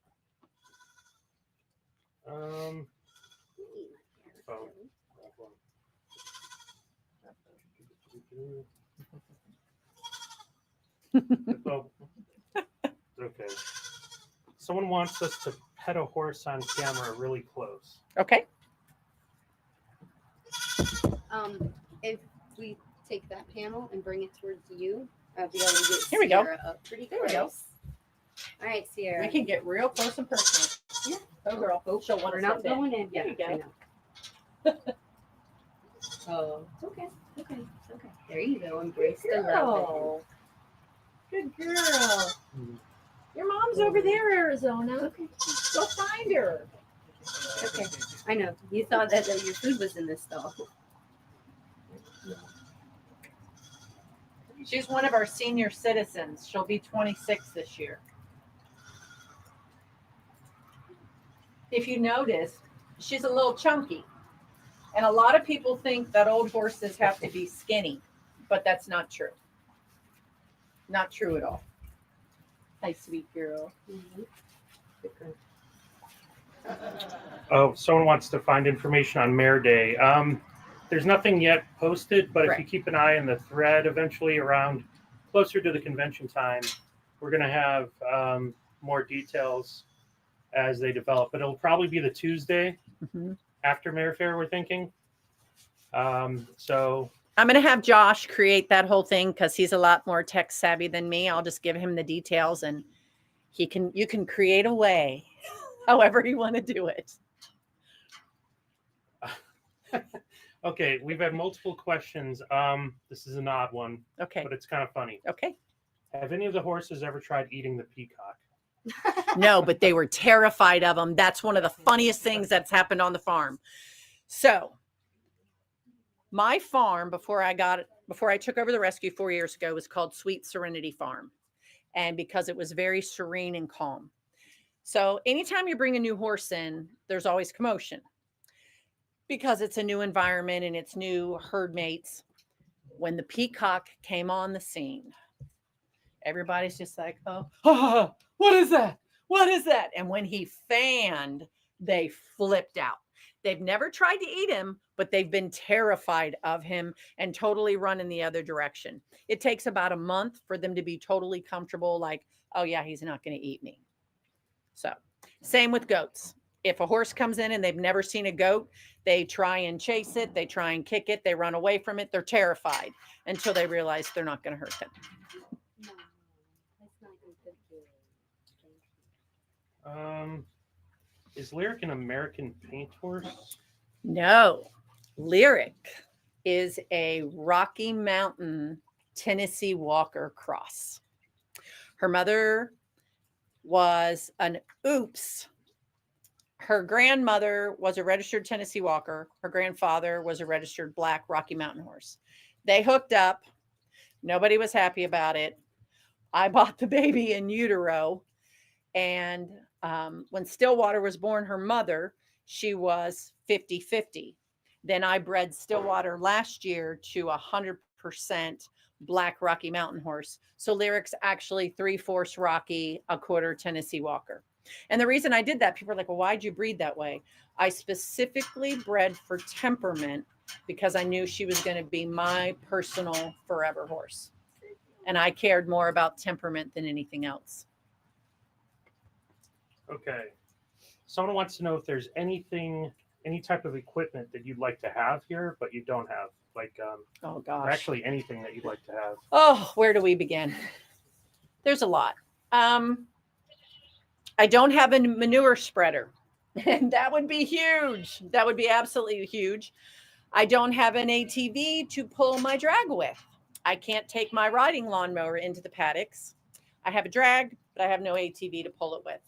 Okay. Someone wants us to pet a horse on camera really close. Okay. If we take that panel and bring it towards you, I'll be able to get Here we go. Sierra up pretty There we go. close. All right, Sierra. We can get real close and personal. Yeah. Oh, girl. She'll want We're to not step in. going in. There you I go. know. Oh, it's okay. It's okay. It's okay. There you go. Embrace the love. Girl. Good girl. Your mom's over there, Arizona. Okay. Go find her. Okay. I know. You thought that your food was in this stall. She's one of our senior citizens. She'll be 26 this year. If you notice, she's a little chunky. And a lot of people think that old horses have to be skinny, but that's not true. Not true at all. Hi, sweet girl. Oh, someone wants to find information on Mare Day. There's nothing yet posted, but if you keep an eye on the thread, eventually around closer to the convention time, we're going to have more details as they develop. But it'll probably be the Tuesday after Mare Fair, we're thinking. So I'm going to have Josh create that whole thing because he's a lot more tech savvy than me. I'll just give him the details and you can create a way however you want to do it. okay, we've had multiple questions. This is an odd one, Okay. but it's kind of funny. Okay. Have any of the horses ever tried eating the peacock? No, but they were terrified of them. That's one of the funniest things that's happened on the farm. So my farm before I took over the rescue 4 years ago was called Sweet Serenity Farm. And because it was very serene and calm. So anytime you bring a new horse in, there's always commotion because it's a new environment and it's new herd mates. When the peacock came on the scene, everybody's just like, oh, what is that? What is that? And when he fanned, they flipped out. They've never tried to eat him, but they've been terrified of him and totally run in the other direction. It takes about a month for them to be totally comfortable, like, oh yeah, he's not going to eat me. So same with goats. If a horse comes in and they've never seen a goat, they try and chase it. They try and kick it. They run away from it. They're terrified until they realize they're not going to hurt them. No, that's not good. Is Lyric an American paint horse? No, Lyric is a Rocky Mountain Tennessee Walker cross. Her mother was an oops. Her grandmother was a registered Tennessee Walker. Her grandfather was a registered black Rocky Mountain horse. They hooked up. Nobody was happy about it. I bought the baby in utero. And when Stillwater was born, her mother, she was 50-50. Then I bred Stillwater last year to 100% black Rocky Mountain horse. So Lyric's actually 3/4 Rocky, 1/4 Tennessee Walker. And the reason I did that, people are like, well, why'd you breed that way? I specifically bred for temperament because I knew she was going to be my personal forever horse. And I cared more about temperament than anything else. Okay. Someone wants to know if there's any type of equipment that you'd like to have here, but you don't have. Like, oh or gosh, actually anything that you'd like to have. Oh, where do we begin? There's a lot. I don't have a manure spreader, and that would be huge. That would be absolutely huge. I don't have an ATV to pull my drag with. I can't take my riding lawnmower into the paddocks. I have a drag, but I have no ATV to pull it with.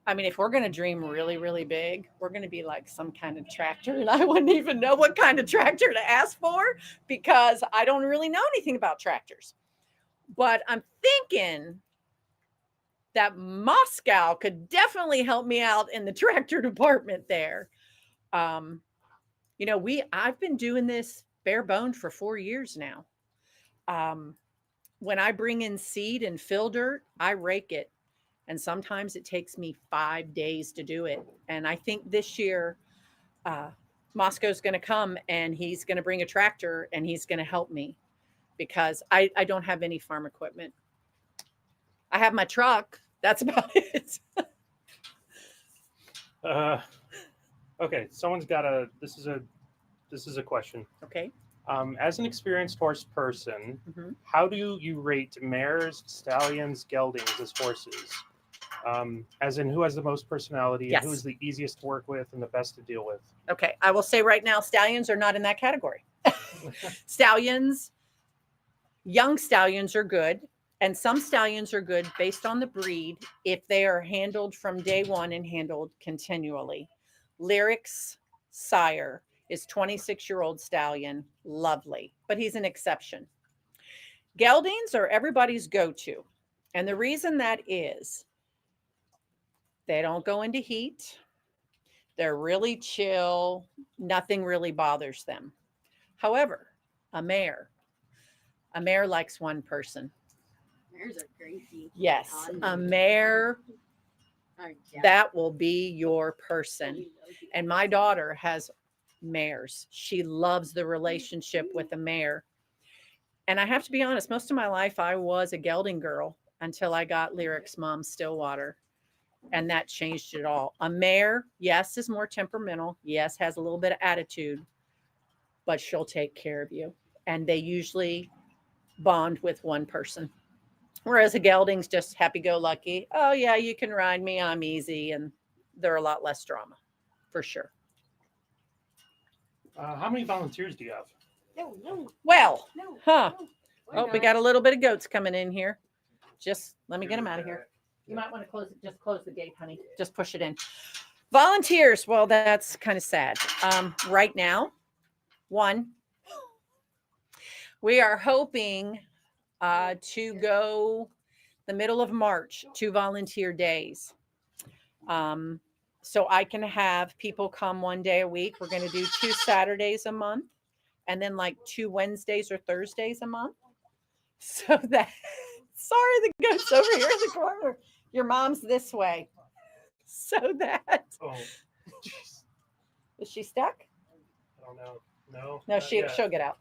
I mean, if we're going to dream really, really big, we're going to be like some kind of tractor. And I wouldn't even know what kind of tractor to ask for because I don't really know anything about tractors. But I'm thinking that Moscow could definitely help me out in the tractor department there. I've been doing this bare boned for 4 years now. When I bring in seed and fill dirt, I rake it. And sometimes it takes me 5 days to do it. And I think this year, Moscow's going to come and he's going to bring a tractor and he's going to help me because I don't have any farm equipment. I have my truck. That's about it. Okay, someone's got a. This is a question. Okay. As an experienced horse person, Mhm. how do you rate mares, stallions, geldings as horses? As in, who has the most personality and who Yes. is the easiest to work with and the best to deal with? Okay. I will say right now, stallions are not in that category. Stallions, young stallions are good. And some stallions are good based on the breed if they are handled from day one and handled continually. Lyric's sire is 26-year-old stallion, lovely, but he's an exception. Geldings are everybody's go-to. And the reason that is they don't go into heat. They're really chill. Nothing really bothers them. However, a mare likes one person. Mares are crazy. Yes, a mare, that will be your person. And my daughter has mares. She loves the relationship with a mare. And I have to be honest, most of my life I was a gelding girl until I got Lyric's mom, Stillwater. And that changed it all. A mare, yes, is more temperamental. Yes, has a little bit of attitude, but she'll take care of you. And they usually bond with one person. Whereas a gelding's just happy-go-lucky. Oh, yeah, you can ride me. I'm easy. And they're a lot less drama, for sure. How many volunteers do you have? Well, oh, we got a little bit of goats coming in here. Just let me get them out of here. You might want to close it. Just close the gate, honey. Just push it in. Volunteers. Well, that's kind of sad. Right now, one. We are hoping to go the middle of March to volunteer days. So I can have people come one day a week. We're going to do 2 Saturdays a month and then like 2 Wednesdays or Thursdays a month. So that, sorry, the goat's over here in the corner. Your mom's this way. So that, Oh, jeez. is she stuck? I don't know. No. No, not yet. she'll get out.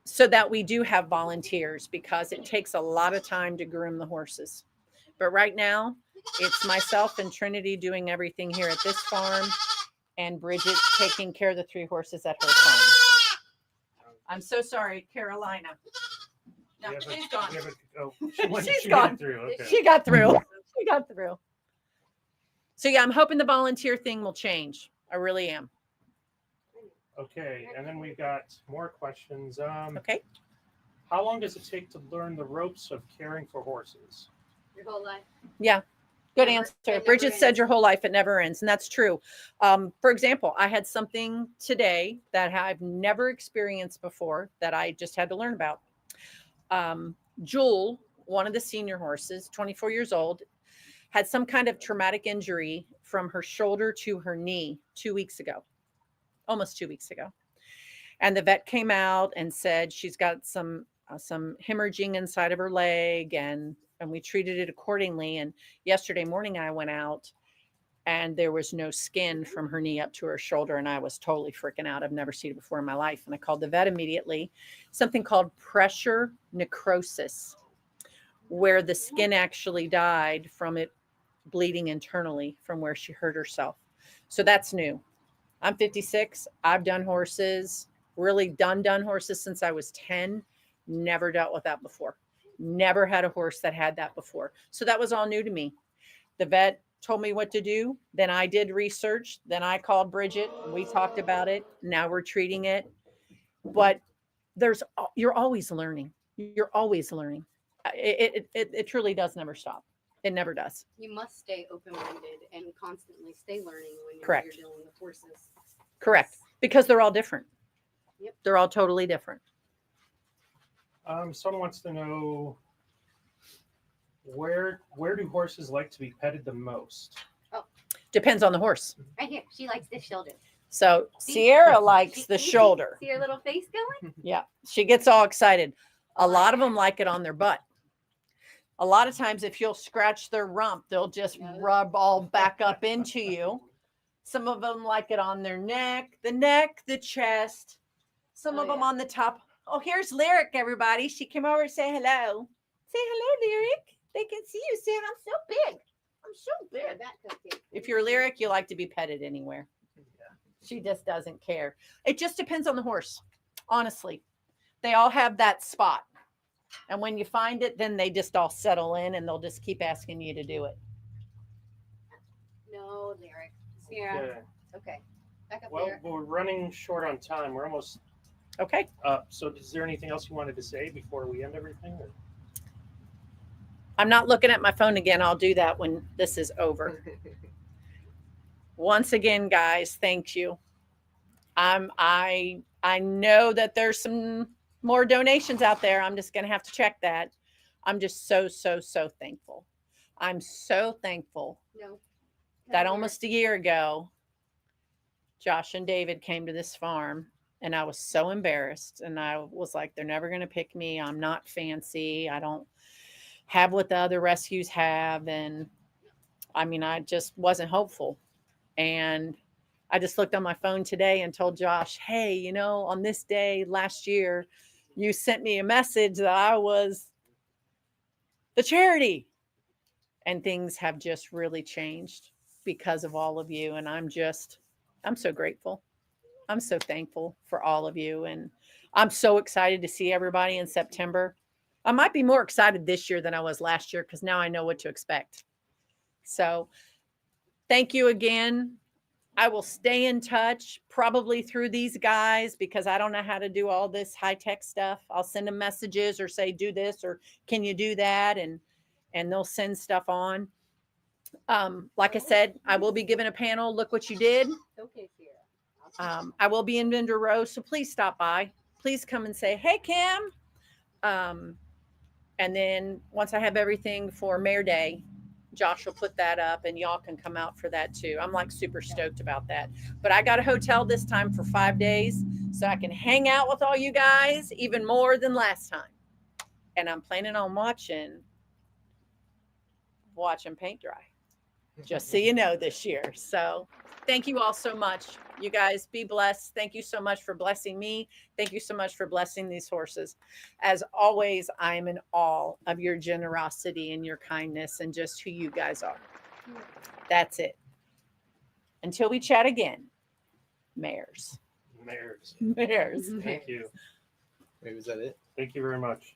So that we do have volunteers because it takes a lot of time to groom the horses. But right now, it's myself and Trinity doing everything here at this farm, and Bridget taking care of the 3 horses at her farm. I'm so sorry, Carolina. No, We have a- she's gone. we have a- oh, she went- She's she made it gone. through. Okay. She got through. She got through. So yeah, I'm hoping the volunteer thing will change. I really am. Okay, and then we've got more questions. Okay. How long does it take to learn the ropes of caring for horses? Your whole life. Yeah. Good Never- answer. it never Bridget said ends. your whole life, it never ends. And that's true. For example, I had something today that I've never experienced before that I just had to learn about. Jewel, one of the senior horses, 24 years old, had some kind of traumatic injury from her shoulder to her knee 2 weeks ago, almost 2 weeks ago. And the vet came out and said she's got some hemorrhaging inside of her leg, and we treated it accordingly. And yesterday morning I went out and there was no skin from her knee up to her shoulder, and I was totally freaking out. I've never seen it before in my life. And I called the vet immediately. Something called pressure necrosis, where the skin actually died from it bleeding internally from where she hurt herself. So that's new. I'm 56. I've done horses, really done horses since I was 10. Never dealt with that before. Never had a horse that had that before. So that was all new to me. The vet told me what to do. Then I did research. Then I called Bridget. We talked about it. Now we're treating it. But you're always learning. You're always learning. It truly does never stop. It never does. You must stay open-minded and constantly stay learning when Correct. you're dealing with horses. Correct. Because they're all different. Yep. They're all totally different. Someone wants to know where do horses like to be petted the most? Depends on the horse. Right here. She likes this shoulder. So See? Sierra likes See- the see- shoulder. See her little face going? Yeah. She gets all excited. A lot of them like it on their butt. A lot of times, if you'll scratch their rump, they'll just rub all back up into you. Some of them like it on their neck, the chest. Some Oh, of them yeah. on the top. Oh, here's Lyric, everybody. She came over to say hello. Say hello, Lyric. They can see you. Say, I'm so big. I'm so Yeah, big. that cupcake. if you're Lyric, you like to be petted anywhere. She just doesn't care. It just depends on the horse, honestly. They all have that spot. And when you find it, then they just all settle in and they'll just keep asking you to do it. No, Lyric. Sierra. Okay. Okay. Back up Well, there. we're running short on time. We're almost Okay. up. So is there anything else you wanted to say before we end everything? Or? I'm not looking at my phone again. I'll do that when this is over. Once again, guys, thank you. I know that there's some more donations out there. I'm just gonna have to check that. I'm just so thankful. I'm so thankful No. that almost a year ago, Josh and David came to this farm, and I was so embarrassed. And I was like, they're never gonna pick me. I'm not fancy. I don't have what the other rescues have. And I mean, I just wasn't hopeful. And I just looked on my phone today and told Josh, hey, you know, on this day last year, you sent me a message that I was the charity. And things have just really changed because of all of you. And I'm so grateful. I'm so thankful for all of you. And I'm so excited to see everybody in September. I might be more excited this year than I was last year because now I know what to expect. So thank you again. I will stay in touch probably through these guys because I don't know how to do all this high-tech stuff. I'll send them messages or say, do this or can you do that? And they'll send stuff on. Like I said, I will be giving a panel. Look what you did. Okay, Sierra. I will be in Vendor Row, so please stop by. Please come and say, hey, Kim. And then once I have everything for Mayor Day, Josh will put that up and y'all can come out for that too. I'm like super stoked about that. But I got a hotel this time for 5 days so I can hang out with all you guys even more than last time. And I'm planning on watching paint dry. Just so you know this year. So thank you all so much. You guys be blessed. Thank you so much for blessing me. Thank you so much for blessing these horses. As always, I am in awe of your generosity and your kindness and just who you guys are. That's it. Until we chat again, mayors. Mayors. Thank you. Wait, was that it? Thank you very much.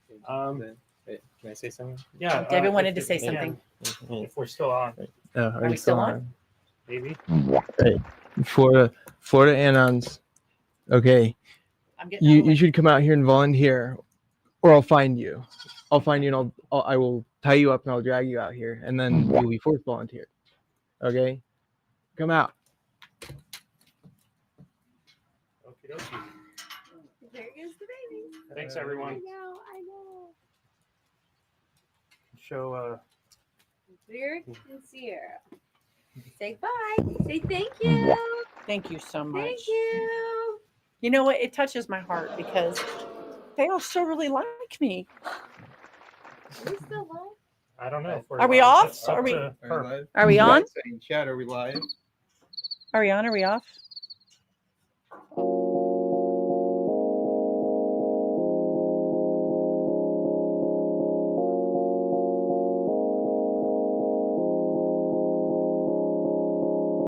Wait, can I say something? Yeah. David wanted to if say you can, something. If we're still on, Are we still on? maybe. Florida Anons. Okay, I'm getting you should come out here and volunteer, or I'll find you. And I will tie you up and I'll drag you out here, and then you'll be forced volunteer. Okay, come out. Okie dokie. There goes the baby. Thanks, everyone. I know. Show. Lyric and Sierra. Say bye. Say thank you. Thank you so much. Thank you. You know what? It touches my heart because they all still really like me. Are we still live? I don't know. If we're Are we live. off? That's up Are we- to her. Are we on? Chat, are we live? Are we on? Are we off?